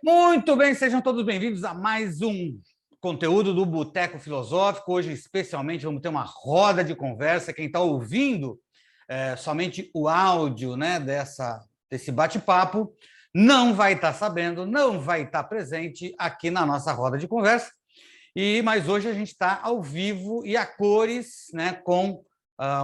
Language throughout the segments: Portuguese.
Muito bem, sejam todos bem-vindos a mais um conteúdo do Boteco Filosófico. Hoje, especialmente, vamos ter uma roda de conversa. Quem está ouvindo somente o áudio, né, desse bate-papo não vai estar sabendo, não vai estar presente aqui na nossa roda de conversa. Mas hoje a gente está ao vivo e a cores, né, com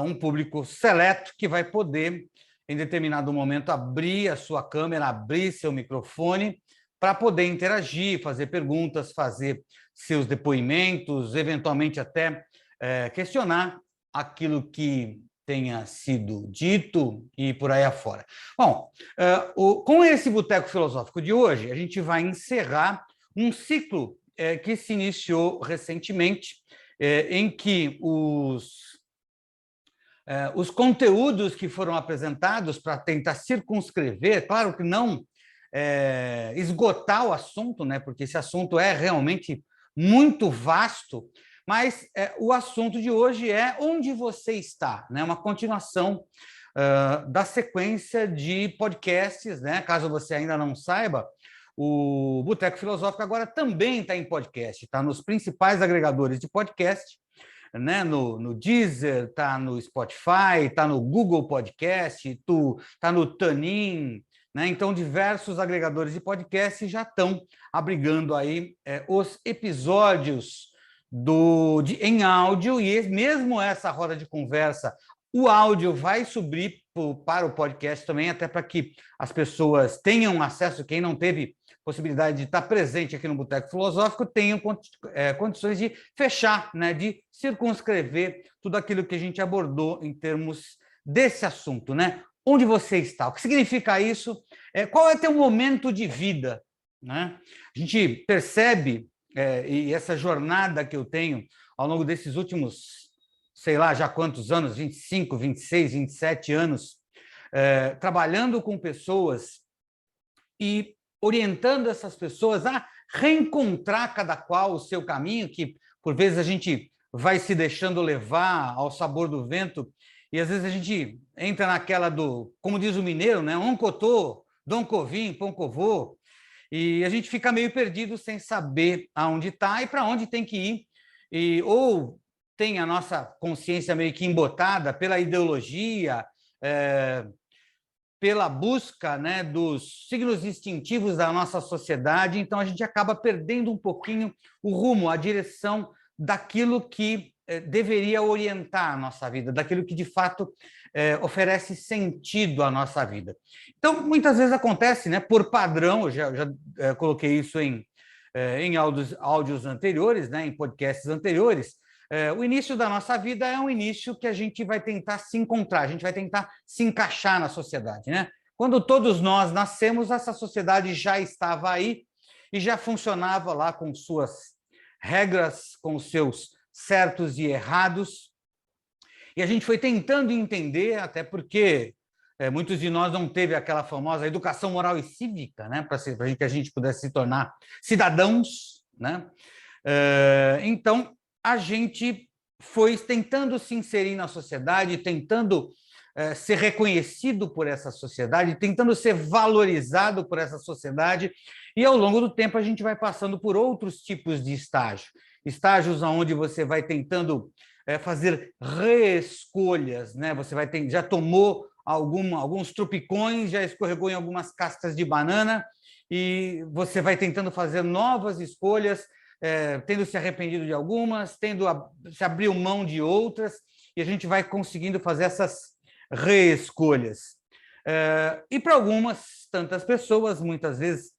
um público seleto que vai poder, em determinado momento, abrir a sua câmera, abrir seu microfone para poder interagir, fazer perguntas, fazer seus depoimentos, eventualmente até questionar aquilo que tenha sido dito e por aí afora. Bom, com esse Boteco Filosófico de hoje, a gente vai encerrar um ciclo que se iniciou recentemente, em que os conteúdos que foram apresentados para tentar circunscrever, claro que não esgotar o assunto, né, porque esse assunto é realmente muito vasto, mas o assunto de hoje é onde você está, né, uma continuação da sequência de podcasts, né, caso você ainda não saiba. O Boteco Filosófico agora também está em podcast, está nos principais agregadores de podcast, né? No Deezer, está no Spotify, está no Google Podcast, está no TuneIn, né? Então, diversos agregadores de podcast já estão abrigando aí os episódios em áudio, e mesmo essa roda de conversa, o áudio vai subir para o podcast também, até para que as pessoas tenham acesso, quem não teve possibilidade de estar presente aqui no Boteco Filosófico, tenham condições de fechar, né, de circunscrever tudo aquilo que a gente abordou em termos desse assunto, né? Onde você está? O que significa isso? Qual é teu momento de vida? Né? A gente percebe, e essa jornada que eu tenho ao longo desses últimos, sei lá, já quantos anos, 25, 26, 27 anos, trabalhando com pessoas e orientando essas pessoas a reencontrar cada qual o seu caminho, que por vezes a gente vai se deixando levar ao sabor do vento, e às vezes a gente entra naquela do, como diz o mineiro, né? Oncotô, Doncovim, Poncovô, e a gente fica meio perdido sem saber aonde está e para onde tem que ir, ou tem a nossa consciência meio que embotada pela ideologia, pela busca, né, dos signos distintivos da nossa sociedade, então a gente acaba perdendo um pouquinho o rumo, a direção daquilo que deveria orientar a nossa vida, daquilo que de fato oferece sentido à nossa vida. Então, muitas vezes acontece, né, por padrão, eu já coloquei isso em áudios anteriores, né, em podcasts anteriores. O início da nossa vida é um início que a gente vai tentar se encontrar, a gente vai tentar se encaixar na sociedade, né? Quando todos nós nascemos, essa sociedade já estava aí e já funcionava lá com suas regras, com seus certos e errados. E a gente foi tentando entender, até porque muitos de nós não teve aquela famosa educação moral e cívica, né? Para que a gente pudesse se tornar cidadãos, né? Então, a gente foi tentando se inserir na sociedade, tentando ser reconhecido por essa sociedade, tentando ser valorizado por essa sociedade, e ao longo do tempo a gente vai passando por outros tipos de estágios onde você vai tentando fazer reescolhas, né? Você já tomou alguns trupicões, já escorregou em algumas cascas de banana, e você vai tentando fazer novas escolhas, tendo se arrependido de algumas, tendo se abriu mão de outras, e a gente vai conseguindo fazer essas reescolhas. E para algumas, tantas pessoas, muitas vezes,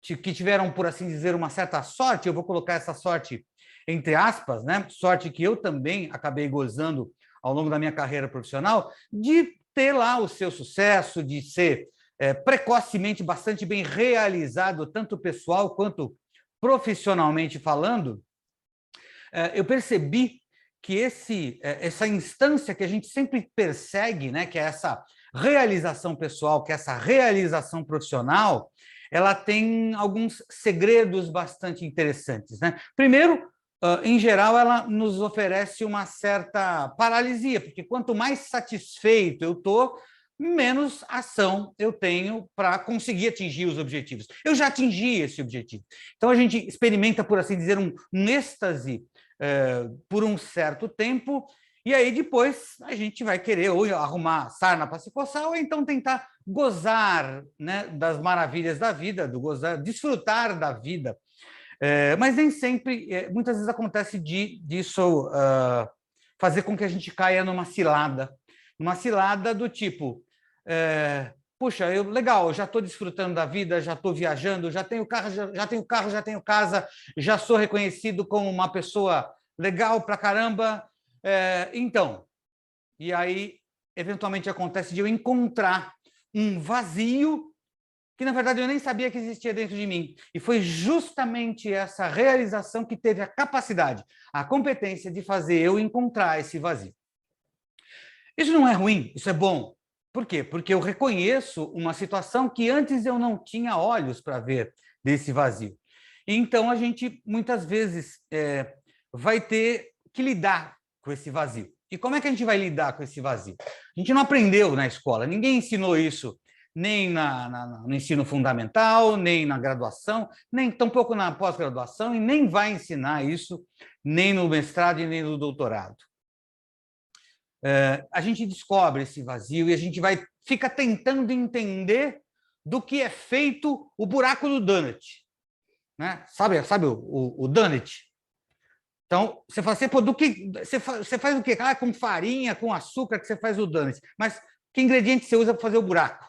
que tiveram, por assim dizer, uma certa sorte, eu vou colocar essa sorte entre aspas, né? Sorte que eu também acabei gozando ao longo da minha carreira profissional, de ter lá o seu sucesso, de ser precocemente bastante bem realizado, tanto pessoal quanto profissionalmente falando. Eu percebi que essa instância que a gente sempre persegue, né, que é essa realização pessoal, que é essa realização profissional, ela tem alguns segredos bastante interessantes, né? Primeiro, em geral, ela nos oferece uma certa paralisia, porque quanto mais satisfeito eu estou, menos ação eu tenho para conseguir atingir os objetivos. Eu já atingi esse objetivo. Então, a gente experimenta, por assim dizer, um êxtase por um certo tempo, e aí depois a gente vai querer ou arrumar sarna para se coçar, ou então tentar gozar, né, das maravilhas da vida, desfrutar da vida. Mas nem sempre, muitas vezes acontece disso fazer com que a gente caia numa cilada do tipo, puxa, legal, eu já estou desfrutando da vida, já estou viajando, já tenho carro, já tenho casa, já sou reconhecido como uma pessoa legal pra caramba. Então, e aí, eventualmente acontece de eu encontrar um vazio que, na verdade, eu nem sabia que existia dentro de mim. E foi justamente essa realização que teve a capacidade, a competência de fazer eu encontrar esse vazio. Isso não é ruim, isso é bom. Por quê? Porque eu reconheço uma situação que antes eu não tinha olhos para ver desse vazio. Então, a gente, muitas vezes, vai ter que lidar com esse vazio. E como é que a gente vai lidar com esse vazio? A gente não aprendeu na escola, ninguém ensinou isso, nem no ensino fundamental, nem na graduação, nem tampouco na pós-graduação, e nem vai ensinar isso, nem no mestrado e nem no doutorado. A gente descobre esse vazio e a gente fica tentando entender do que é feito o buraco do donut. Né? Sabe o donut? Então, você fala assim, pô, você faz o quê? Com farinha, com açúcar que você faz o donut. Mas que ingrediente você usa para fazer o buraco?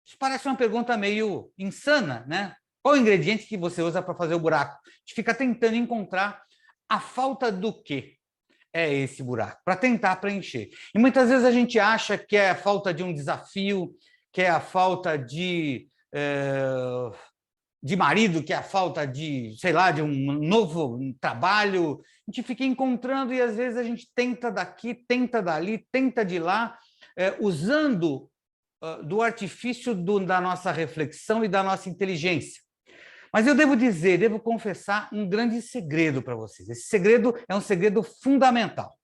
Isso parece uma pergunta meio insana, né? Qual o ingrediente que você usa para fazer o buraco? A gente fica tentando encontrar a falta do quê é esse buraco, para tentar preencher. E muitas vezes a gente acha que é a falta de um desafio, que é a falta de marido, que é a falta de, sei lá, de um novo trabalho. A gente fica encontrando e às vezes a gente tenta daqui, tenta dali, tenta de lá, usando do artifício da nossa reflexão e da nossa inteligência. Mas eu devo confessar um grande segredo para vocês. Esse segredo é um segredo fundamental,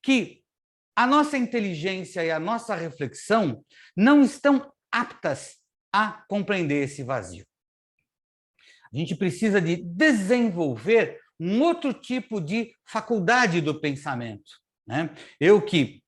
que a nossa inteligência e a nossa reflexão não estão aptas a compreender esse vazio. A gente precisa de desenvolver um outro tipo de faculdade do pensamento. Né? Eu que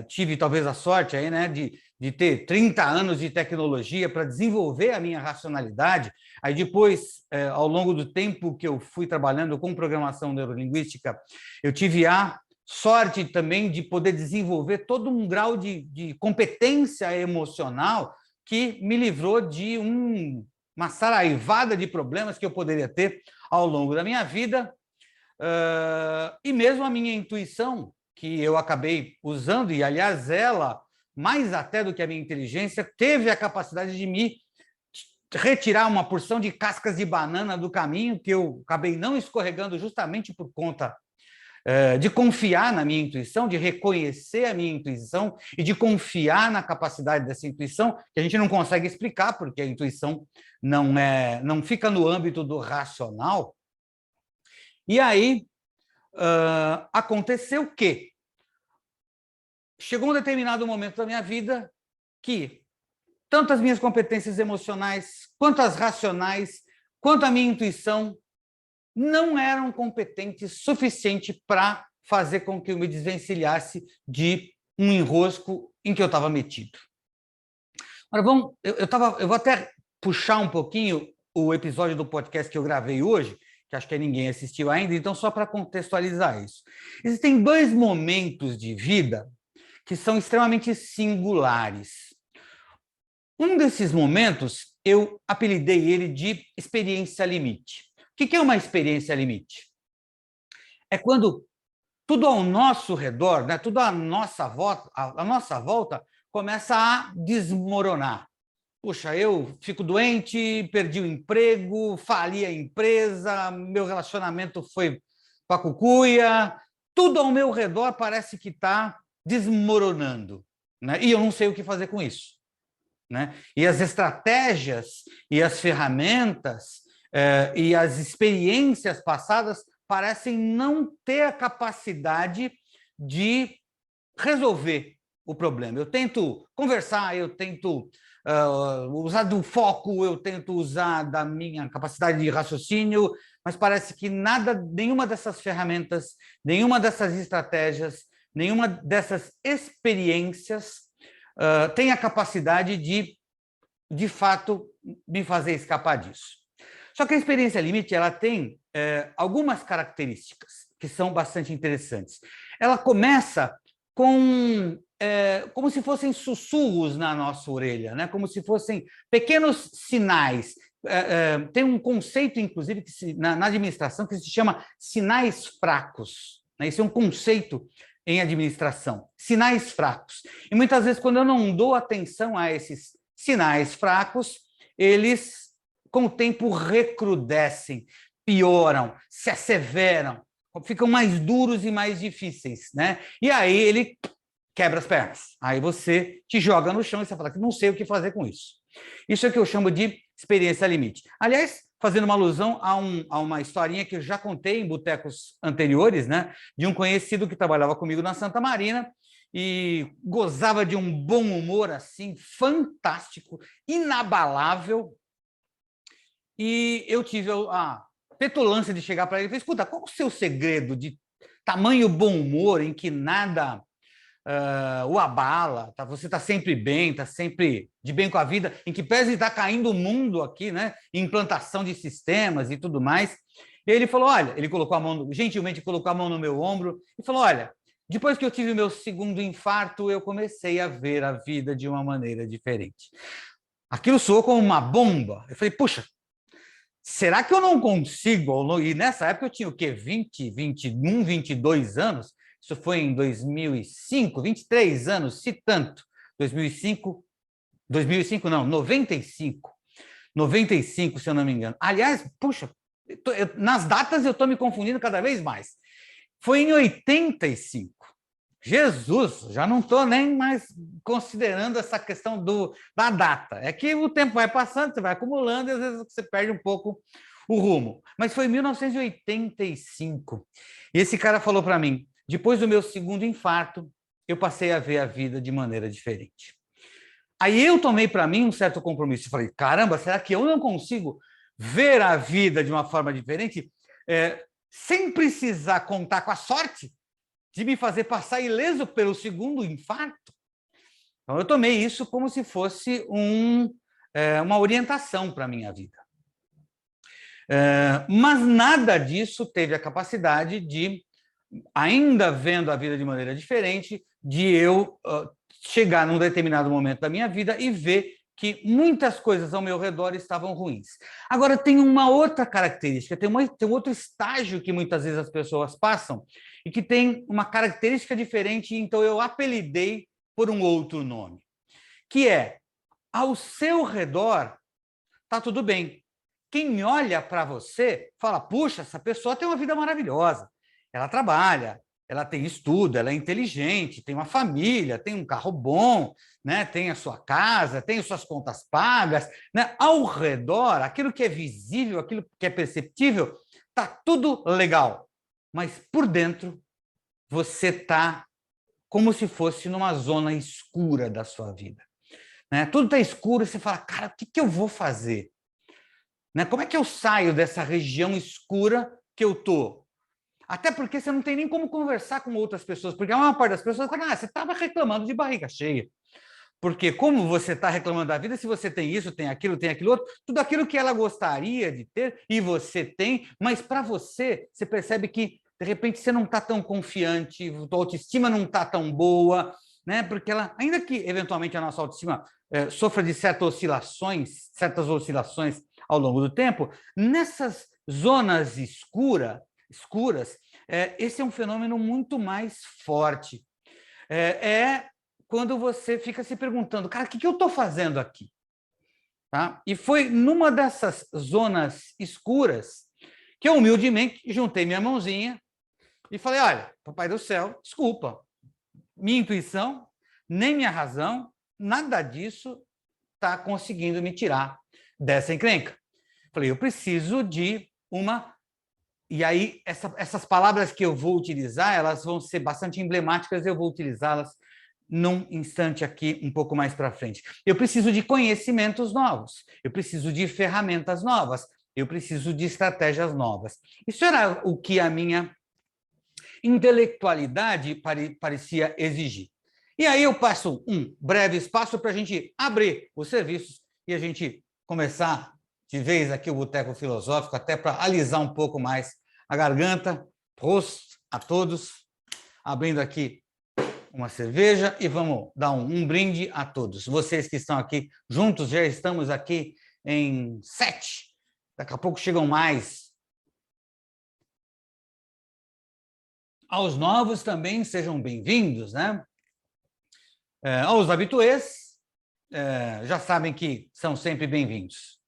tive talvez a sorte aí, né, de ter 30 anos de tecnologia para desenvolver a minha racionalidade, aí depois, ao longo do tempo que eu fui trabalhando com programação neurolinguística, eu tive a sorte também de poder desenvolver todo um grau de competência emocional que me livrou de uma saraivada de problemas que eu poderia ter ao longo da minha vida, e mesmo a minha intuição, que eu acabei usando, e aliás ela, mais até do que a minha inteligência, teve a capacidade de me retirar uma porção de cascas de banana do caminho, que eu acabei não escorregando justamente por conta de confiar na minha intuição, de reconhecer a minha intuição e de confiar na capacidade dessa intuição, que a gente não consegue explicar, porque a intuição não fica no âmbito do racional. E aí, aconteceu que chegou um determinado momento da minha vida que tanto as minhas competências emocionais, quanto as racionais, quanto a minha intuição não eram competentes suficiente para fazer com que eu me desvencilhasse de um enrosco em que eu estava metido. Agora, eu vou até puxar um pouquinho o episódio do podcast que eu gravei hoje, que acho que ninguém assistiu ainda, então só para contextualizar isso. Existem 2 momentos de vida que são extremamente singulares. Um desses momentos, eu apelidei ele de experiência limite. O que é uma experiência limite? É quando tudo ao nosso redor, né, tudo à nossa volta começa a desmoronar. Puxa, eu fico doente, perdi o emprego, fali a empresa, meu relacionamento foi para a cucuia, tudo ao meu redor parece que está desmoronando, né? E eu não sei o que fazer com isso. Né? E as estratégias e as ferramentas e as experiências passadas parecem não ter a capacidade de resolver o problema. Eu tento conversar, eu tento usar do foco, eu tento usar da minha capacidade de raciocínio, mas parece que nenhuma dessas ferramentas, nenhuma dessas estratégias, nenhuma dessas experiências tem a capacidade de fato, me fazer escapar disso. Só que a experiência limite ela tem algumas características que são bastante interessantes. Ela começa como se fossem sussurros na nossa orelha, né? Como se fossem pequenos sinais. Tem um conceito, inclusive, na administração que se chama sinais fracos. Né? Esse é um conceito em administração, sinais fracos. E muitas vezes, quando eu não dou atenção a esses sinais fracos, eles, com o tempo, recrudescem, pioram, se asseveram, ficam mais duros e mais difíceis, né? E aí ele quebra as pernas. Aí você te joga no chão e você fala que não sei o que fazer com isso. Isso é o que eu chamo de experiência limite. Aliás, fazendo uma alusão a uma historinha que eu já contei em botecos anteriores, né? De um conhecido que trabalhava comigo na Santa Marina e gozava de um bom humor assim, fantástico, inabalável. E eu tive a petulância de chegar para ele e falei, escuta, qual é o seu segredo de tamanho bom humor em que nada o abala, tá? Você está sempre bem, está sempre de bem com a vida, em que pese está caindo o mundo aqui, né? Implantação de sistemas e tudo mais. E ele falou, olha, ele colocou a mão, gentilmente colocou a mão no meu ombro e falou, olha, depois que eu tive o meu segundo infarto, eu comecei a ver a vida de uma maneira diferente. Aquilo soou como uma bomba. Eu falei, puxa, será que eu não consigo? E nessa época eu tinha o quê? 20, 21, 22 anos. Isso foi em 2005, 23 anos, se tanto. 2005 não, 95. 95, se eu não me engano. Aliás, puxa, nas datas eu estou me confundindo cada vez mais. Foi em 85. Jesus, já não estou nem mais considerando essa questão da data. É que o tempo vai passando, você vai acumulando e às vezes você perde um pouco o rumo. Mas foi em 1985. E esse cara falou para mim, depois do meu segundo infarto, eu passei a ver a vida de maneira diferente. Aí eu tomei para mim um certo compromisso. Falei, caramba, será que eu não consigo ver a vida de uma forma diferente sem precisar contar com a sorte de me fazer passar ileso pelo segundo infarto? Então, eu tomei isso como se fosse uma orientação para a minha vida. Mas nada disso teve a capacidade de, ainda vendo a vida de maneira diferente, de eu chegar num determinado momento da minha vida e ver que muitas coisas ao meu redor estavam ruins. Agora, tem uma outra característica, tem um outro estágio que muitas vezes as pessoas passam e que tem uma característica diferente, então eu apelidei por um outro nome, que é, ao seu redor está tudo bem. Quem olha para você fala, puxa, essa pessoa tem uma vida maravilhosa, ela trabalha, ela tem estudo, ela é inteligente, tem uma família, tem um carro bom, né? Tem a sua casa, tem as suas contas pagas. Né? Ao redor, aquilo que é visível, aquilo que é perceptível, está tudo legal. Mas por dentro, você está como se fosse numa zona escura da sua vida. Né? Tudo está escuro e você fala, cara, o que eu vou fazer? Né? Como é que eu saio dessa região escura que eu estou? Até porque você não tem nem como conversar com outras pessoas, porque a maior parte das pessoas fala, você estava reclamando de barriga cheia. Porque como você está reclamando da vida, se você tem isso, tem aquilo outro, tudo aquilo que ela gostaria de ter, e você tem, mas para você, você percebe que, de repente, você não está tão confiante, a tua autoestima não está tão boa, né? Porque ela, ainda que, eventualmente, a nossa autoestima sofra de certas oscilações ao longo do tempo, nessas zonas escuras, esse é um fenômeno muito mais forte. Quando você fica se perguntando, cara, o que eu estou fazendo aqui? Tá? E foi numa dessas zonas escuras que eu humildemente juntei minha mãozinha e falei, olha, papai do céu, desculpa, minha intuição, nem minha razão, nada disso está conseguindo me tirar dessa encrenca. Falei, eu preciso de uma... E aí, essas palavras que eu vou utilizar, elas vão ser bastante emblemáticas, eu vou utilizá-las num instante aqui, um pouco mais para frente. Eu preciso de conhecimentos novos, eu preciso de ferramentas novas, eu preciso de estratégias novas. Isso era o que a minha intelectualidade parecia exigir. E aí eu passo um breve espaço para a gente abrir os serviços e a gente começar de vez aqui o Boteco Filosófico, até para alisar um pouco mais a garganta. Prost a todos, abrindo aqui uma cerveja e vamos dar um brinde a todos. Vocês que estão aqui juntos, já estamos aqui em 7. Daqui a pouco chegam mais. Aos novos também sejam bem-vindos, né? Aos habituês, já sabem que são sempre bem-vindos.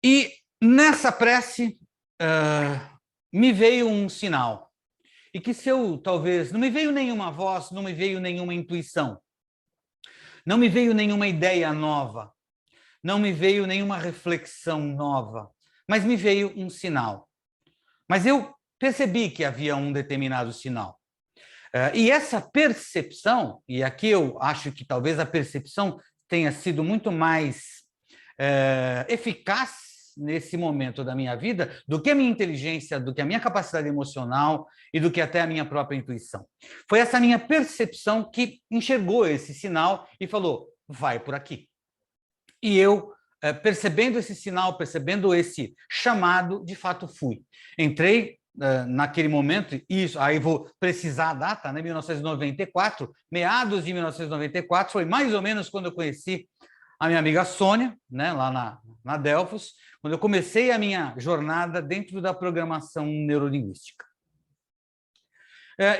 E nessa prece me veio um sinal. E que se eu, talvez, não me veio nenhuma voz, não me veio nenhuma intuição, não me veio nenhuma ideia nova, não me veio nenhuma reflexão nova, mas me veio um sinal. Mas eu percebi que havia um determinado sinal. E essa percepção, e aqui eu acho que talvez a percepção tenha sido muito mais eficaz nesse momento da minha vida do que a minha inteligência, do que a minha capacidade emocional e do que até a minha própria intuição. Foi essa minha percepção que enxergou esse sinal e falou, vai por aqui. E eu, percebendo esse sinal, percebendo esse chamado, de fato fui. Entrei naquele momento, isso, aí vou precisar a data, né, 1994, meados de 1994, foi mais ou menos quando eu conheci a minha amiga Sônia, né, lá na Delfos, quando eu comecei a minha jornada dentro da programação neurolinguística.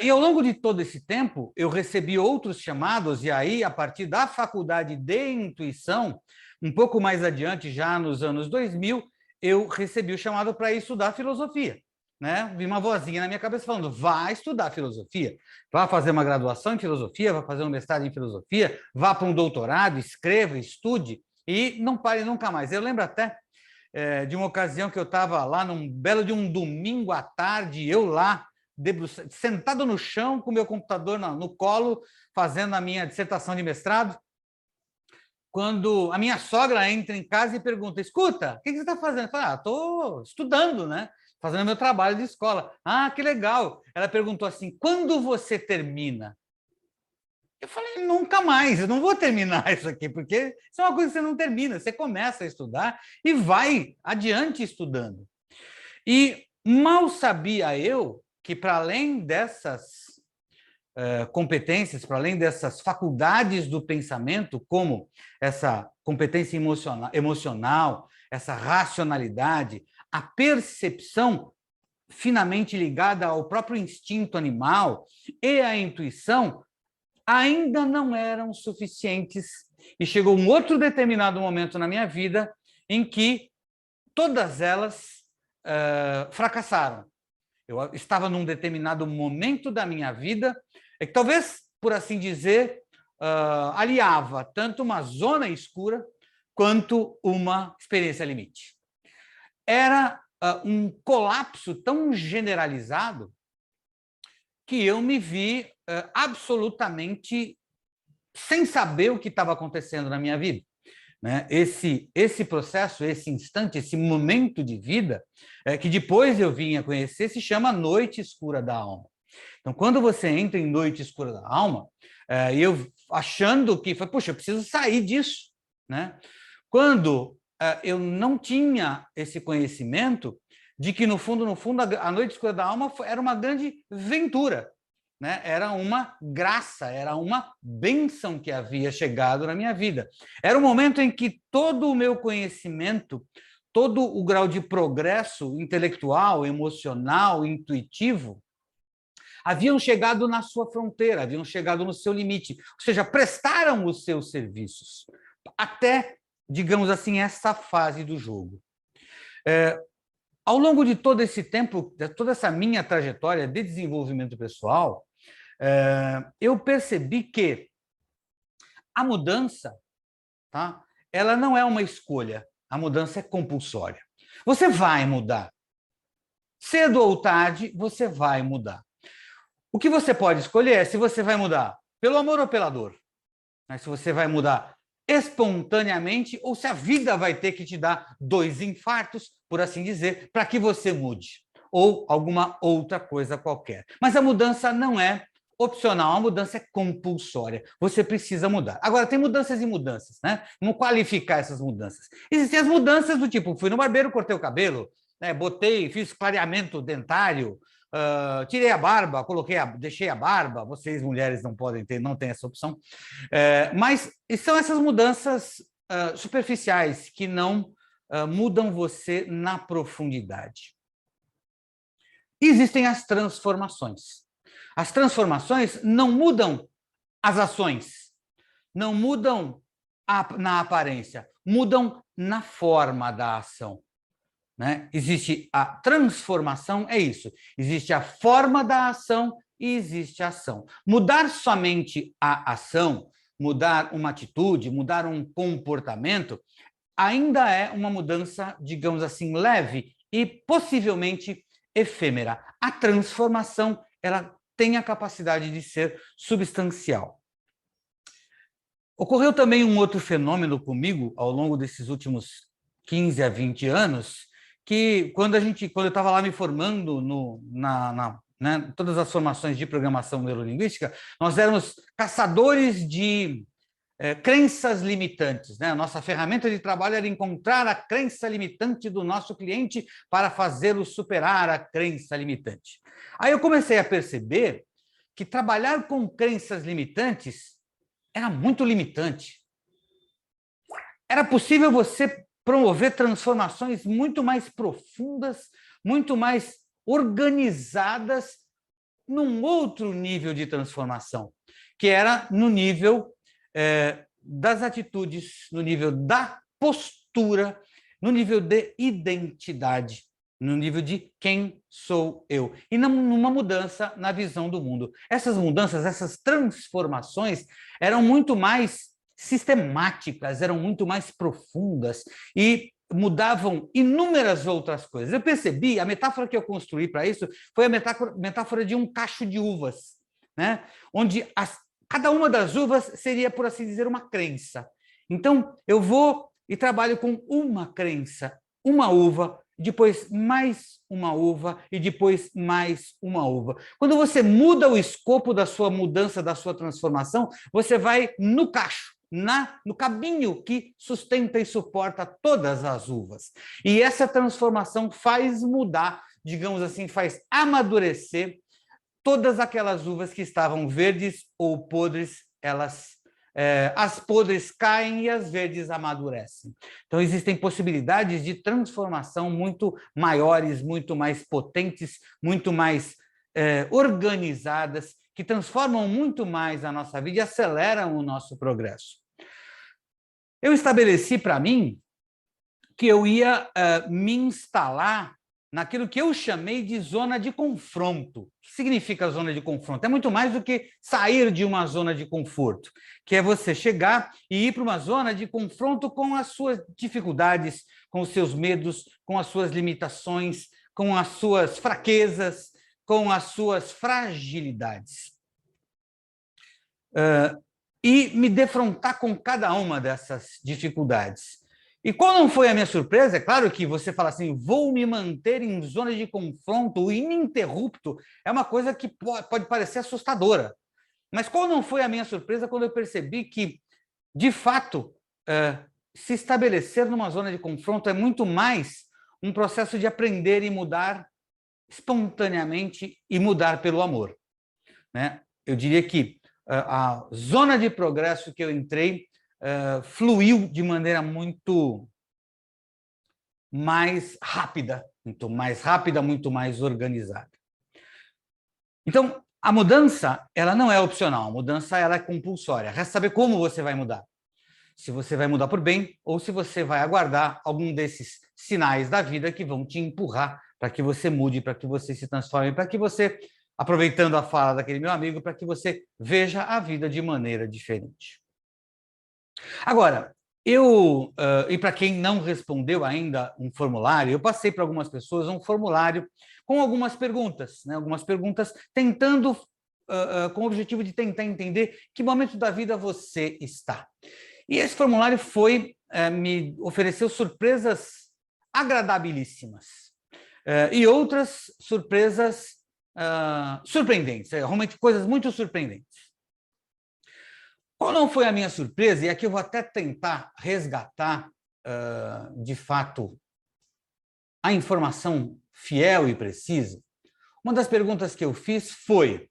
E ao longo de todo esse tempo, eu recebi outros chamados, e aí, a partir da faculdade de intuição, um pouco mais adiante, já nos anos 2000, eu recebi o chamado para estudar filosofia. Né? Vi uma vozinha na minha cabeça falando, vai estudar filosofia, vá fazer uma graduação em filosofia, vá fazer um mestrado em filosofia, vá para um doutorado, escreva, estude e não pare nunca mais. Eu lembro até de uma ocasião que eu estava lá num belo de um domingo à tarde, eu lá, sentado no chão com o meu computador no colo, fazendo a minha dissertação de mestrado, quando a minha sogra entra em casa e pergunta, escuta, o que você está fazendo? Eu falo, estou estudando, né? Fazendo meu trabalho de escola. Ah, que legal. Ela perguntou assim, quando você termina? Eu falei, nunca mais, eu não vou terminar isso aqui, porque isso é uma coisa que você não termina, você começa a estudar e vai adiante estudando. E mal sabia eu que, para além dessas competências, para além dessas faculdades do pensamento, como essa competência emocional, essa racionalidade, a percepção finamente ligada ao próprio instinto animal e a intuição ainda não eram suficientes. E chegou um outro determinado momento na minha vida em que todas elas fracassaram. Eu estava num determinado momento da minha vida que talvez, por assim dizer, aliava tanto uma zona escura quanto uma experiência limite. Era um colapso tão generalizado que eu me vi absolutamente sem saber o que estava acontecendo na minha vida. Né? Esse processo, esse instante, esse momento de vida, que depois eu vim a conhecer, se chama noite escura da alma. Então, quando você entra em noite escura da alma, eu achando que, puxa, eu preciso sair disso. Né? Quando eu não tinha esse conhecimento de que, no fundo, a noite escura da alma era uma grande ventura, né? Era uma graça, era uma bênção que havia chegado na minha vida. Era um momento em que todo o meu conhecimento, todo o grau de progresso intelectual, emocional, intuitivo, haviam chegado na sua fronteira, haviam chegado no seu limite, ou seja, prestaram os seus serviços, até, digamos assim, essa fase do jogo. Ao longo de todo esse tempo, de toda essa minha trajetória de desenvolvimento pessoal, eu percebi que a mudança, tá, ela não é uma escolha, a mudança é compulsória. Você vai mudar. Cedo ou tarde, você vai mudar. O que você pode escolher é se você vai mudar pelo amor ou pela dor. Se você vai mudar espontaneamente ou se a vida vai ter que te dar 2 infartos, por assim dizer, para que você mude. Ou alguma outra coisa qualquer. Mas a mudança não é opcional, a mudança é compulsória. Você precisa mudar. Agora, tem mudanças e mudanças, né? Vamos qualificar essas mudanças. Existem as mudanças do tipo, fui no barbeiro, cortei o cabelo, né? Fiz clareamento dentário, tirei a barba, deixei a barba. Vocês, mulheres, não podem ter, não têm essa opção. Mas são essas mudanças superficiais que não mudam você na profundidade. Existem as transformações. As transformações não mudam as ações, não mudam na aparência, mudam na forma da ação. Né? Existe a transformação, é isso. Existe a forma da ação e existe a ação. Mudar somente a ação, mudar uma atitude, mudar um comportamento, ainda é uma mudança, digamos assim, leve e possivelmente efêmera. A transformação, ela tem a capacidade de ser substancial. Ocorreu também um outro fenômeno comigo ao longo desses últimos 15 a 20 anos, que quando eu estava lá me formando né, todas as formações de programação neurolinguística, nós éramos caçadores de crenças limitantes. Né? A nossa ferramenta de trabalho era encontrar a crença limitante do nosso cliente para fazê-lo superar a crença limitante. Aí eu comecei a perceber que trabalhar com crenças limitantes era muito limitante. Era possível você promover transformações muito mais profundas, muito mais organizadas, num outro nível de transformação, que era no nível das atitudes, no nível da postura, no nível de identidade, no nível de quem sou eu, e numa mudança na visão do mundo. Essas mudanças, essas transformações eram muito mais sistemáticas, eram muito mais profundas e mudavam inúmeras outras coisas. Eu percebi, a metáfora que eu construí para isso foi a metáfora de um cacho de uvas, né? Onde cada uma das uvas seria, por assim dizer, uma crença. Então, eu vou e trabalho com uma crença, uma uva, depois mais uma uva e depois mais uma uva. Quando você muda o escopo da sua mudança, da sua transformação, você vai no cacho, no caminho que sustenta e suporta todas as uvas. E essa transformação faz mudar, digamos assim, faz amadurecer todas aquelas uvas que estavam verdes ou podres, as podres caem e as verdes amadurecem. Então, existem possibilidades de transformação muito maiores, muito mais potentes, muito mais organizadas, que transformam muito mais a nossa vida e aceleram o nosso progresso. Eu estabeleci para mim que eu ia me instalar naquilo que eu chamei de zona de confronto. O que significa zona de confronto? É muito mais do que sair de uma zona de conforto, que é você chegar e ir para uma zona de confronto com as suas dificuldades, com os seus medos, com as suas limitações, com as suas fraquezas, com as suas fragilidades. E me defrontar com cada uma dessas dificuldades. E qual não foi a minha surpresa? É claro que você fala assim, vou me manter em zona de confronto ininterrupto, é uma coisa que pode parecer assustadora. Mas qual não foi a minha surpresa quando eu percebi que, de fato, se estabelecer numa zona de confronto é muito mais um processo de aprender e mudar espontaneamente e mudar pelo amor. Né? Eu diria que a zona de progresso que eu entrei fluiu de maneira muito mais rápida, muito mais organizada. Então, a mudança, ela não é opcional, a mudança ela é compulsória. Resta saber como você vai mudar. Se você vai mudar por bem ou se você vai aguardar algum desses sinais da vida que vão te empurrar para que você mude, para que você se transforme, para que você, aproveitando a fala daquele meu amigo, para que você veja a vida de maneira diferente. Agora, e para quem não respondeu ainda um formulário, eu passei para algumas pessoas um formulário com algumas perguntas, né? Algumas perguntas tentando com o objetivo de tentar entender que momento da vida você está. E esse formulário me ofereceu surpresas agradabilíssimas e outras surpresas surpreendentes, realmente coisas muito surpreendentes. Qual não foi a minha surpresa? E aqui eu vou até tentar resgatar, de fato, a informação fiel e precisa. Uma das perguntas que eu fiz foi...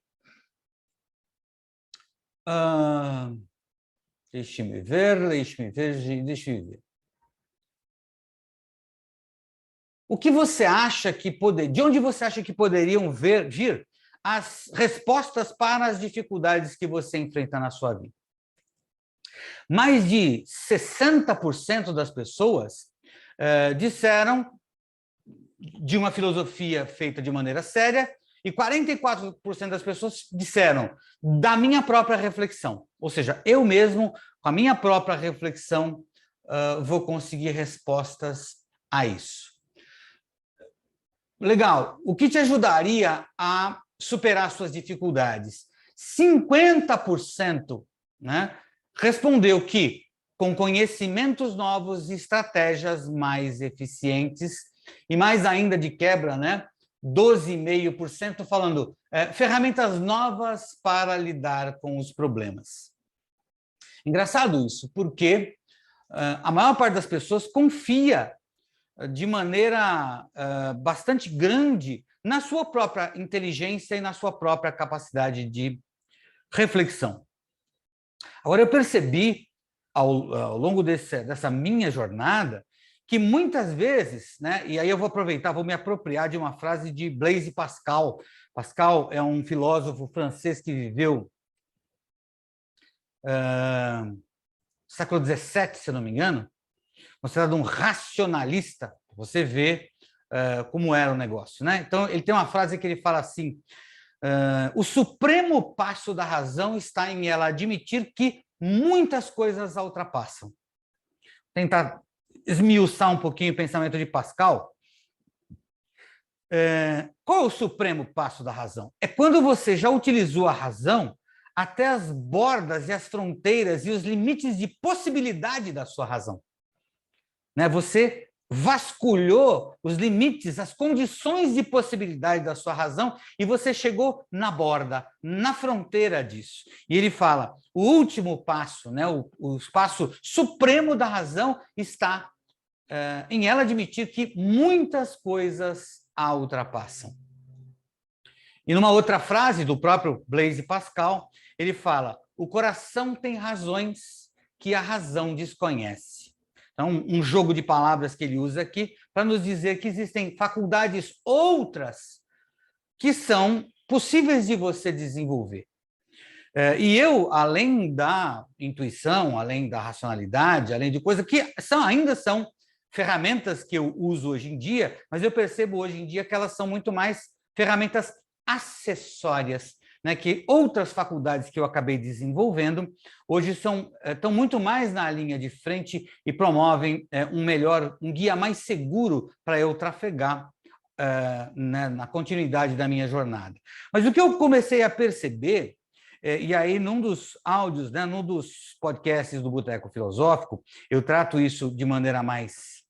deixe-me ver. O que você acha que de onde você acha que poderiam vir as respostas para as dificuldades que você enfrenta na sua vida? Mais de 60% das pessoas disseram de uma filosofia feita de maneira séria, e 44% das pessoas disseram da minha própria reflexão. Ou seja, eu mesmo, com a minha própria reflexão, vou conseguir respostas a isso. Legal. O que te ajudaria a superar suas dificuldades? 50%, né, respondeu que com conhecimentos novos e estratégias mais eficientes, e mais ainda de quebra, né, 12,5% falando ferramentas novas para lidar com os problemas. Engraçado isso, porque a maior parte das pessoas confia de maneira bastante grande na sua própria inteligência e na sua própria capacidade de reflexão. Agora, eu percebi, ao longo dessa minha jornada, que muitas vezes, né, e aí eu vou aproveitar, vou me apropriar de uma frase de Blaise Pascal. Pascal é um filósofo francês que viveu século XVII, se não me engano, considerado um racionalista. Você vê como era o negócio, né? Então, ele tem uma frase que ele fala assim: o supremo passo da razão está em ela admitir que muitas coisas a ultrapassam. Tentar esmiuçar um pouquinho o pensamento de Pascal. Qual é o supremo passo da razão? É quando você já utilizou a razão até as bordas e as fronteiras e os limites de possibilidade da sua razão. Né? Você vasculhou os limites, as condições de possibilidade da sua razão e você chegou na borda, na fronteira disso. E ele fala, o último passo, né, o passo supremo da razão está em ela admitir que muitas coisas a ultrapassam. E numa outra frase do próprio Blaise Pascal, ele fala, o coração tem razões que a razão desconhece. Então, um jogo de palavras que ele usa aqui para nos dizer que existem faculdades outras que são possíveis de você desenvolver. E eu, além da intuição, além da racionalidade, além de coisas que ainda são ferramentas que eu uso hoje em dia, mas eu percebo hoje em dia que elas são muito mais ferramentas acessórias, né, que outras faculdades que eu acabei desenvolvendo hoje estão muito mais na linha de frente e promovem um guia mais seguro para eu trafegar né, na continuidade da minha jornada. Mas o que eu comecei a perceber, e aí num dos áudios, né, num dos podcasts do Boteco Filosófico, eu trato isso de maneira mais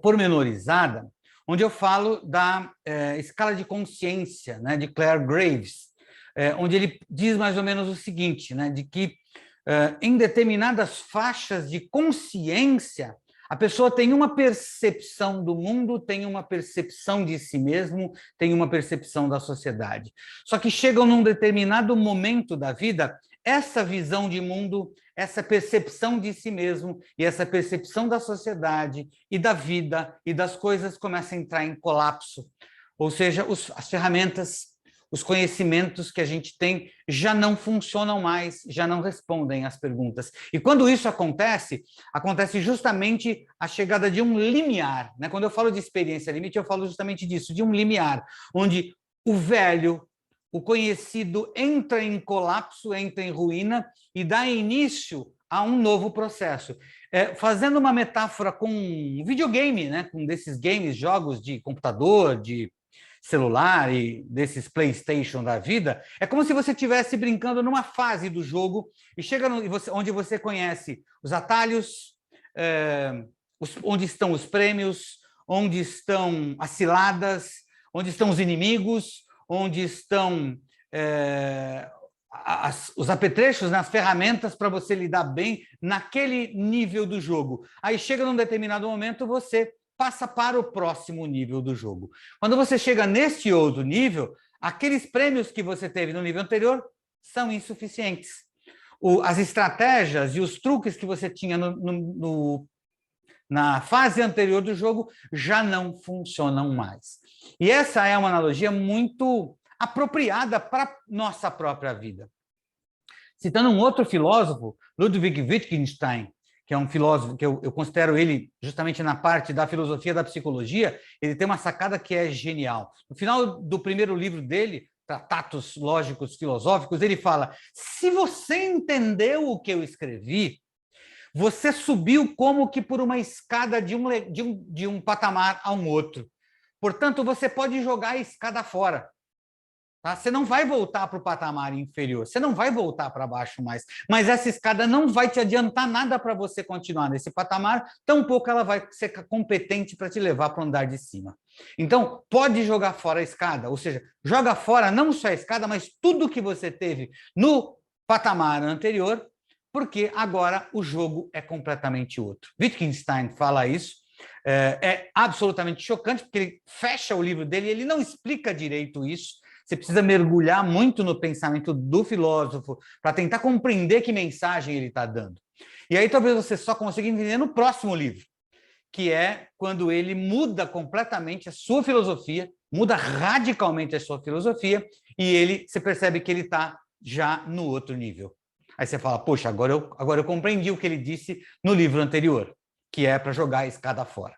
pormenorizada, onde eu falo da escala de consciência, né, de Clare Graves, onde ele diz mais ou menos o seguinte, né, de que em determinadas faixas de consciência, a pessoa tem uma percepção do mundo, tem uma percepção de si mesmo, tem uma percepção da sociedade. Só que chegam num determinado momento da vida, essa visão de mundo, essa percepção de si mesmo e essa percepção da sociedade e da vida e das coisas começa a entrar em colapso. Ou seja, as ferramentas, os conhecimentos que a gente tem já não funcionam mais, já não respondem às perguntas. E quando isso acontece justamente a chegada de um limiar. Né? Quando eu falo de experiência limite, eu falo justamente disso, de um limiar, onde o velho, o conhecido entra em colapso, entra em ruína e dá início a um novo processo. Fazendo uma metáfora com videogame, né? Com desses games, jogos de computador, de celular e desses PlayStation da vida, é como se você estivesse brincando numa fase do jogo e chega onde você conhece os atalhos, onde estão os prêmios, onde estão as ciladas, onde estão os inimigos, onde estão os apetrechos, né, as ferramentas para você lidar bem naquele nível do jogo. Aí chega num determinado momento, você passa para o próximo nível do jogo. Quando você chega neste outro nível, aqueles prêmios que você teve no nível anterior são insuficientes. As estratégias e os truques que você tinha na fase anterior do jogo já não funcionam mais. E essa é uma analogia muito apropriada para a nossa própria vida. Citando um outro filósofo, Ludwig Wittgenstein, que é um filósofo que eu considero ele justamente na parte da filosofia da psicologia, ele tem uma sacada que é genial. No final do primeiro livro dele, Tratados Lógicos Filosóficos, ele fala: se você entendeu o que eu escrevi, você subiu como que por uma escada de um patamar a um outro. Portanto, você pode jogar a escada fora. Tá? Você não vai voltar para o patamar inferior, você não vai voltar para baixo mais. Mas essa escada não vai te adiantar nada para você continuar nesse patamar, tampouco ela vai ser competente para te levar para o andar de cima. Então, pode jogar fora a escada, ou seja, joga fora não só a escada, mas tudo que você teve no patamar anterior, porque agora o jogo é completamente outro. Wittgenstein fala isso, é absolutamente chocante, porque ele fecha o livro dele e ele não explica direito isso. Você precisa mergulhar muito no pensamento do filósofo para tentar compreender que mensagem ele está dando. E aí talvez você só consiga entender no próximo livro, que é quando ele muda completamente a sua filosofia, muda radicalmente a sua filosofia, e você percebe que ele está já no outro nível. Aí você fala, poxa, agora eu compreendi o que ele disse no livro anterior, que é para jogar a escada fora.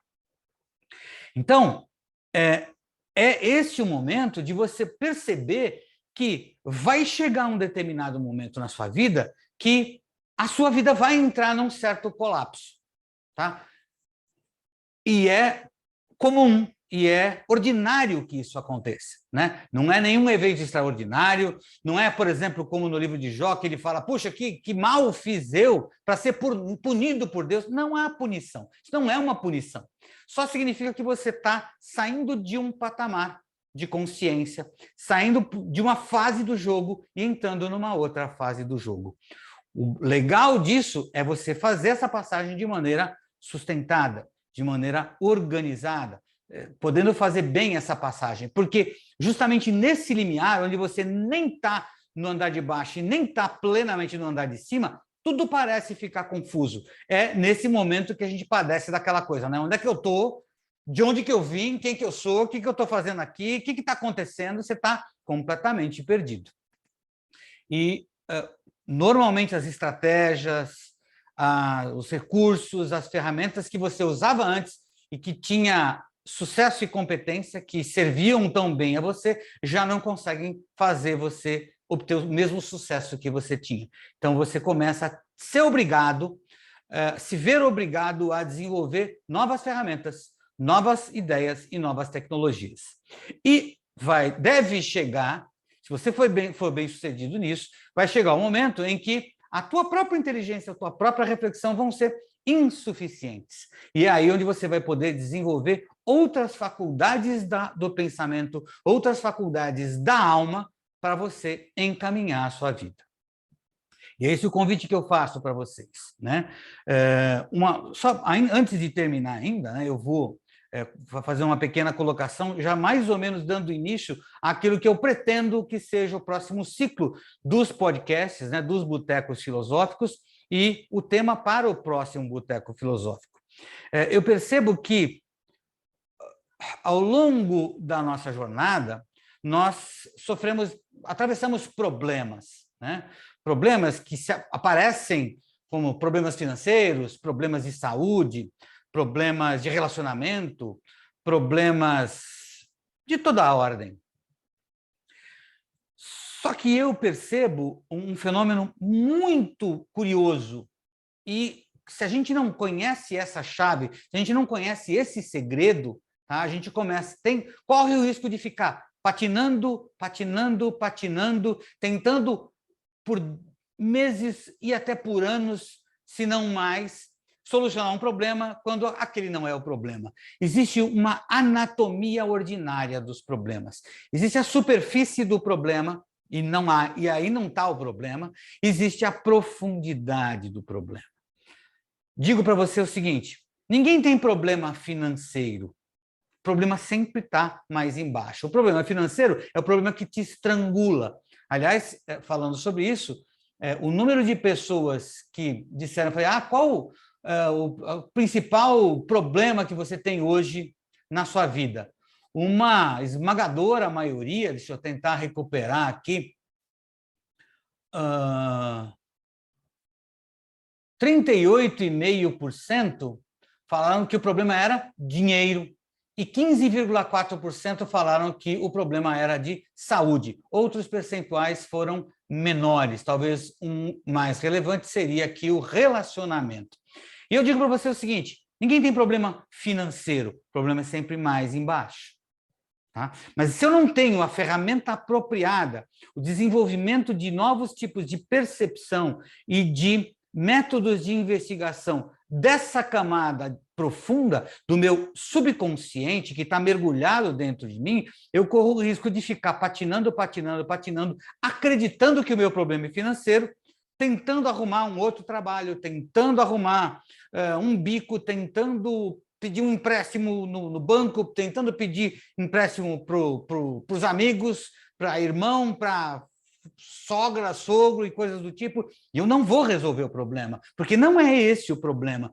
Então, é este o momento de você perceber que vai chegar um determinado momento na sua vida que a sua vida vai entrar num certo colapso, tá? E é comum, e é ordinário que isso aconteça, né? Não é nenhum evento extraordinário, não é, por exemplo, como no livro de Jó, que ele fala, puxa, que mal fiz eu para ser punido por Deus. Não há punição, isso não é uma punição. Só significa que você está saindo de um patamar de consciência, saindo de uma fase do jogo e entrando numa outra fase do jogo. O legal disso é você fazer essa passagem de maneira sustentada, de maneira organizada, podendo fazer bem essa passagem, porque justamente nesse limiar, onde você nem está no andar de baixo e nem está plenamente no andar de cima, tudo parece ficar confuso. É nesse momento que a gente padece daquela coisa, né? Onde é que eu estou? De onde que eu vim? Quem que eu sou? O que que eu estou fazendo aqui? O que está acontecendo? Você está completamente perdido. E, normalmente, as estratégias, os recursos, as ferramentas que você usava antes e que tinha sucesso e competência, que serviam tão bem a você, já não conseguem fazer você obter o mesmo sucesso que você tinha. Então, você começa a ser obrigado, se ver obrigado a desenvolver novas ferramentas, novas ideias e novas tecnologias. E deve chegar, se você for bem sucedido nisso, vai chegar um momento em que a tua própria inteligência, a tua própria reflexão vão ser insuficientes. E é aí onde você vai poder desenvolver outras faculdades do pensamento, outras faculdades da alma, para você encaminhar a sua vida. E é esse o convite que eu faço para vocês, né? Antes de terminar ainda, né, eu vou fazer uma pequena colocação, já mais ou menos dando início àquilo que eu pretendo que seja o próximo ciclo dos podcasts, né, dos Botecos Filosóficos, e o tema para o próximo Boteco Filosófico. Eu percebo que, ao longo da nossa jornada, nós atravessamos problemas, né? Problemas que aparecem como problemas financeiros, problemas de saúde, problemas de relacionamento, problemas de toda a ordem. Só que eu percebo um fenômeno muito curioso e se a gente não conhece essa chave, se a gente não conhece esse segredo, tá? A gente corre o risco de ficar patinando, tentando por meses e até por anos, se não mais, solucionar um problema quando aquele não é o problema. Existe uma anatomia ordinária dos problemas. Existe a superfície do problema, e aí não está o problema. Existe a profundidade do problema. Digo para você o seguinte, ninguém tem problema financeiro. O problema sempre está mais embaixo. O problema financeiro é o problema que te estrangula. Aliás, falando sobre isso, o número de pessoas que disseram, qual o principal problema que você tem hoje na sua vida? Uma esmagadora maioria, deixa eu tentar recuperar aqui, 38,5% falaram que o problema era dinheiro e 15,4% falaram que o problema era de saúde. Outros percentuais foram menores, talvez um mais relevante seria aqui o relacionamento. E eu digo para você o seguinte, ninguém tem problema financeiro, o problema é sempre mais embaixo. Tá? Mas se eu não tenho a ferramenta apropriada, o desenvolvimento de novos tipos de percepção e de métodos de investigação dessa camada profunda do meu subconsciente, que está mergulhado dentro de mim, eu corro o risco de ficar patinando, acreditando que o meu problema é financeiro, tentando arrumar um outro trabalho, tentando arrumar um bico, tentando pedir um empréstimo no banco, tentando pedir empréstimo para os amigos, para irmão, para sogra, sogro e coisas do tipo, e eu não vou resolver o problema, porque não é esse o problema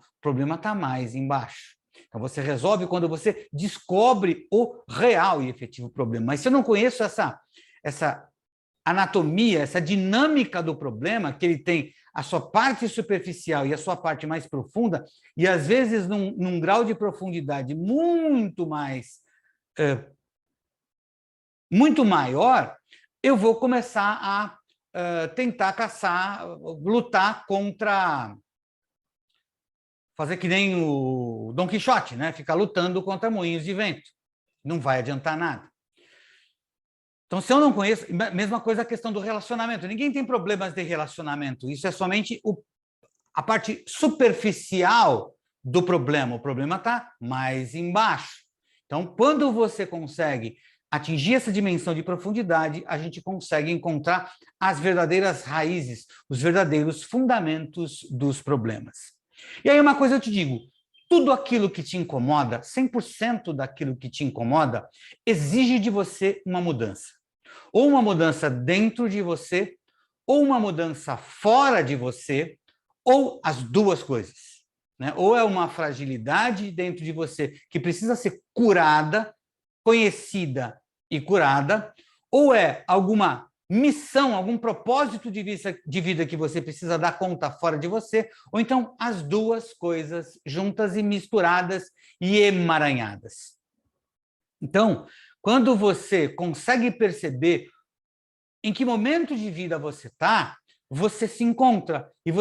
está mais embaixo. Então, você resolve quando você descobre o real e efetivo problema. Mas se eu não conheço essa anatomia, essa dinâmica do problema, que ele tem a sua parte superficial e a sua parte mais profunda, e às vezes num grau de profundidade muito maior, eu vou começar a tentar caçar, lutar contra, fazer que nem o Dom Quixote, né? Ficar lutando contra moinhos de vento. Não vai adiantar nada. Então, se eu não conheço, mesma coisa a questão do relacionamento. Ninguém tem problemas de relacionamento. Isso é somente a parte superficial do problema. O problema está mais embaixo. Então, quando você consegue atingir essa dimensão de profundidade, a gente consegue encontrar as verdadeiras raízes, os verdadeiros fundamentos dos problemas. E aí uma coisa eu te digo, tudo aquilo que te incomoda, 100% daquilo que te incomoda, exige de você uma mudança. Ou uma mudança dentro de você, ou uma mudança fora de você, ou as duas coisas, né? Ou é uma fragilidade dentro de você que precisa ser curada, conhecida e curada, ou é alguma missão, algum propósito de vida que você precisa dar conta fora de você, ou então as duas coisas juntas e misturadas e emaranhadas. Então, quando você consegue perceber em que momento de vida você está, você se encontra e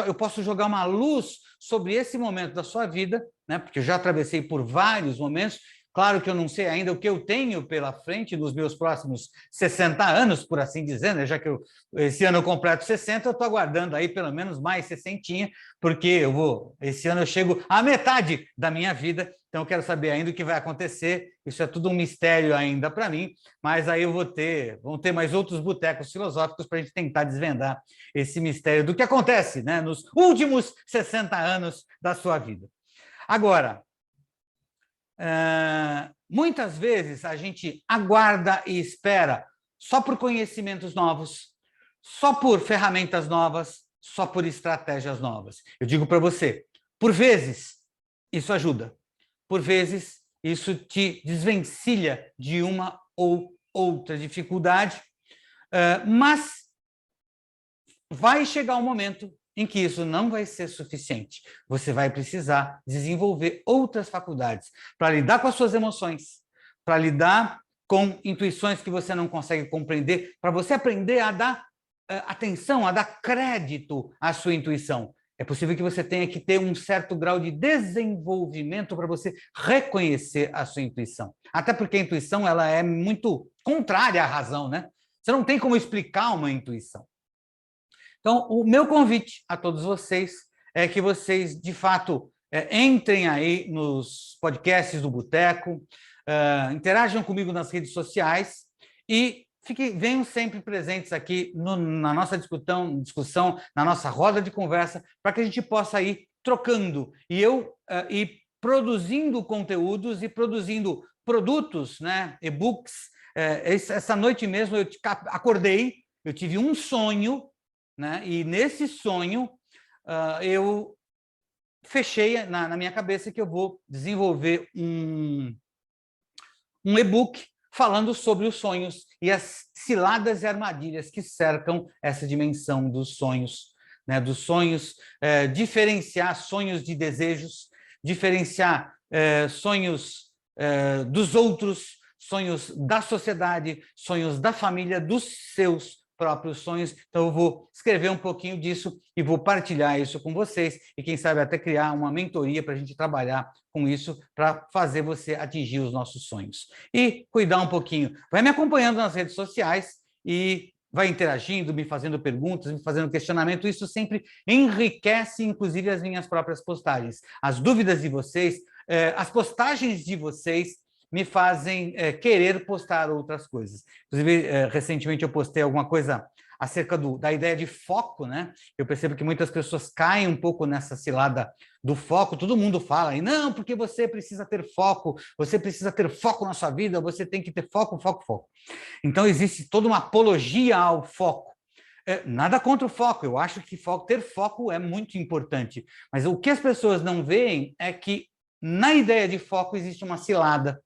eu posso jogar uma luz sobre esse momento da sua vida, né? Porque eu já atravessei por vários momentos. Claro que eu não sei ainda o que eu tenho pela frente nos meus próximos 60 anos, por assim dizer, né? Já que esse ano eu completo 60, eu estou aguardando aí pelo menos mais 60, porque esse ano eu chego à metade da minha vida, então eu quero saber ainda o que vai acontecer. Isso é tudo um mistério ainda para mim, mas aí vão ter mais outros botecos filosóficos para a gente tentar desvendar esse mistério do que acontece, né, nos últimos 60 anos da sua vida. Agora, muitas vezes a gente aguarda e espera só por conhecimentos novos, só por ferramentas novas, só por estratégias novas. Eu digo para você, por vezes isso ajuda, por vezes isso te desvencilha de uma ou outra dificuldade, mas vai chegar um momento em que isso não vai ser suficiente. Você vai precisar desenvolver outras faculdades para lidar com as suas emoções, para lidar com intuições que você não consegue compreender, para você aprender a dar atenção, a dar crédito à sua intuição. É possível que você tenha que ter um certo grau de desenvolvimento para você reconhecer a sua intuição. Até porque a intuição ela é muito contrária à razão, né? Você não tem como explicar uma intuição. Então, o meu convite a todos vocês é que vocês, de fato, entrem aí nos podcasts do Boteco, interajam comigo nas redes sociais e venham sempre presentes aqui na nossa discussão, na nossa roda de conversa, para que a gente possa ir trocando e ir produzindo conteúdos e produzindo produtos, né, e-books. Essa noite mesmo eu acordei, eu tive um sonho, né, e nesse sonho eu fechei na minha cabeça que eu vou desenvolver um e-book falando sobre os sonhos e as ciladas e armadilhas que cercam essa dimensão dos sonhos, né? Dos sonhos, diferenciar sonhos de desejos, diferenciar sonhos dos outros, sonhos da sociedade, sonhos da família, dos seus próprios sonhos. Então, eu vou escrever um pouquinho disso e vou partilhar isso com vocês e, quem sabe, até criar uma mentoria para a gente trabalhar com isso, para fazer você atingir os nossos sonhos. E cuidar um pouquinho. Vai me acompanhando nas redes sociais e vai interagindo, me fazendo perguntas, me fazendo questionamento. Isso sempre enriquece, inclusive, as minhas próprias postagens. As dúvidas de vocês, as postagens de vocês me fazem querer postar outras coisas. Inclusive, recentemente eu postei alguma coisa acerca da ideia de foco, né? Eu percebo que muitas pessoas caem um pouco nessa cilada do foco. Todo mundo fala, e não, porque você precisa ter foco na sua vida, você tem que ter foco, foco, foco. Então, existe toda uma apologia ao foco. Nada contra o foco, eu acho que ter foco é muito importante. Mas o que as pessoas não veem é que na ideia de foco existe uma cilada,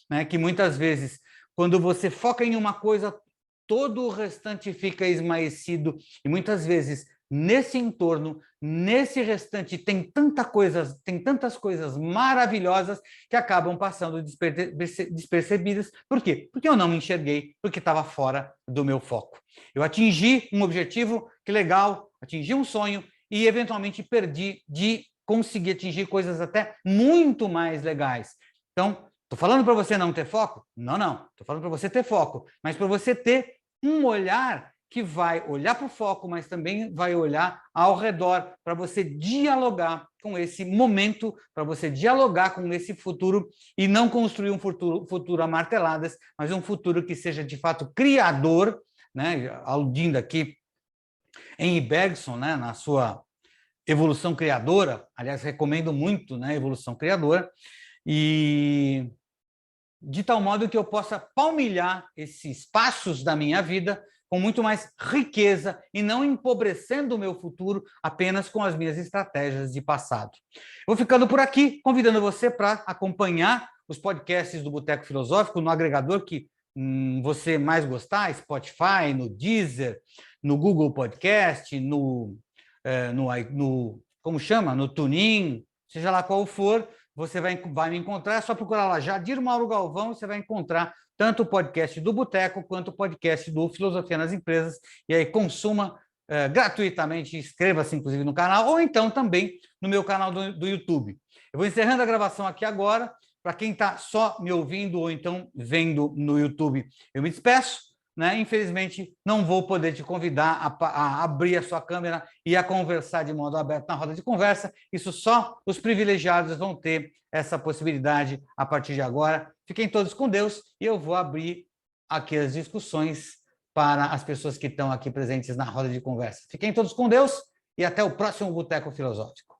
né, que muitas vezes, quando você foca em uma coisa, todo o restante fica esmaecido, e muitas vezes, nesse entorno, nesse restante, tem tantas coisas maravilhosas que acabam passando despercebidas. Por quê? Porque eu não me enxerguei, porque estava fora do meu foco. Eu atingi um objetivo, que legal, atingi um sonho, e eventualmente perdi de conseguir atingir coisas até muito mais legais. Então, estou falando para você não ter foco? Não, não. Estou falando para você ter foco, mas para você ter um olhar que vai olhar para o foco, mas também vai olhar ao redor, para você dialogar com esse momento, para você dialogar com esse futuro e não construir um futuro a marteladas, mas um futuro que seja de fato criador, né? Aludindo aqui em Bergson, né? Na sua Evolução Criadora, aliás, recomendo muito, né? Evolução Criadora, e de tal modo que eu possa palmilhar esses passos da minha vida com muito mais riqueza e não empobrecendo o meu futuro apenas com as minhas estratégias de passado. Vou ficando por aqui, convidando você para acompanhar os podcasts do Boteco Filosófico no agregador que você mais gostar, Spotify, no Deezer, no Google Podcast, como chama? No TuneIn, seja lá qual for, você vai me encontrar, é só procurar lá, Jadir Mauro Galvão, você vai encontrar tanto o podcast do Boteco quanto o podcast do Filosofia nas Empresas, e aí consuma gratuitamente, inscreva-se inclusive no canal, ou então também no meu canal do YouTube. Eu vou encerrando a gravação aqui agora, para quem está só me ouvindo ou então vendo no YouTube, eu me despeço, né? Infelizmente, não vou poder te convidar a abrir a sua câmera e a conversar de modo aberto na roda de conversa. Isso só os privilegiados vão ter essa possibilidade a partir de agora. Fiquem todos com Deus e eu vou abrir aqui as discussões para as pessoas que estão aqui presentes na roda de conversa. Fiquem todos com Deus e até o próximo Boteco Filosófico.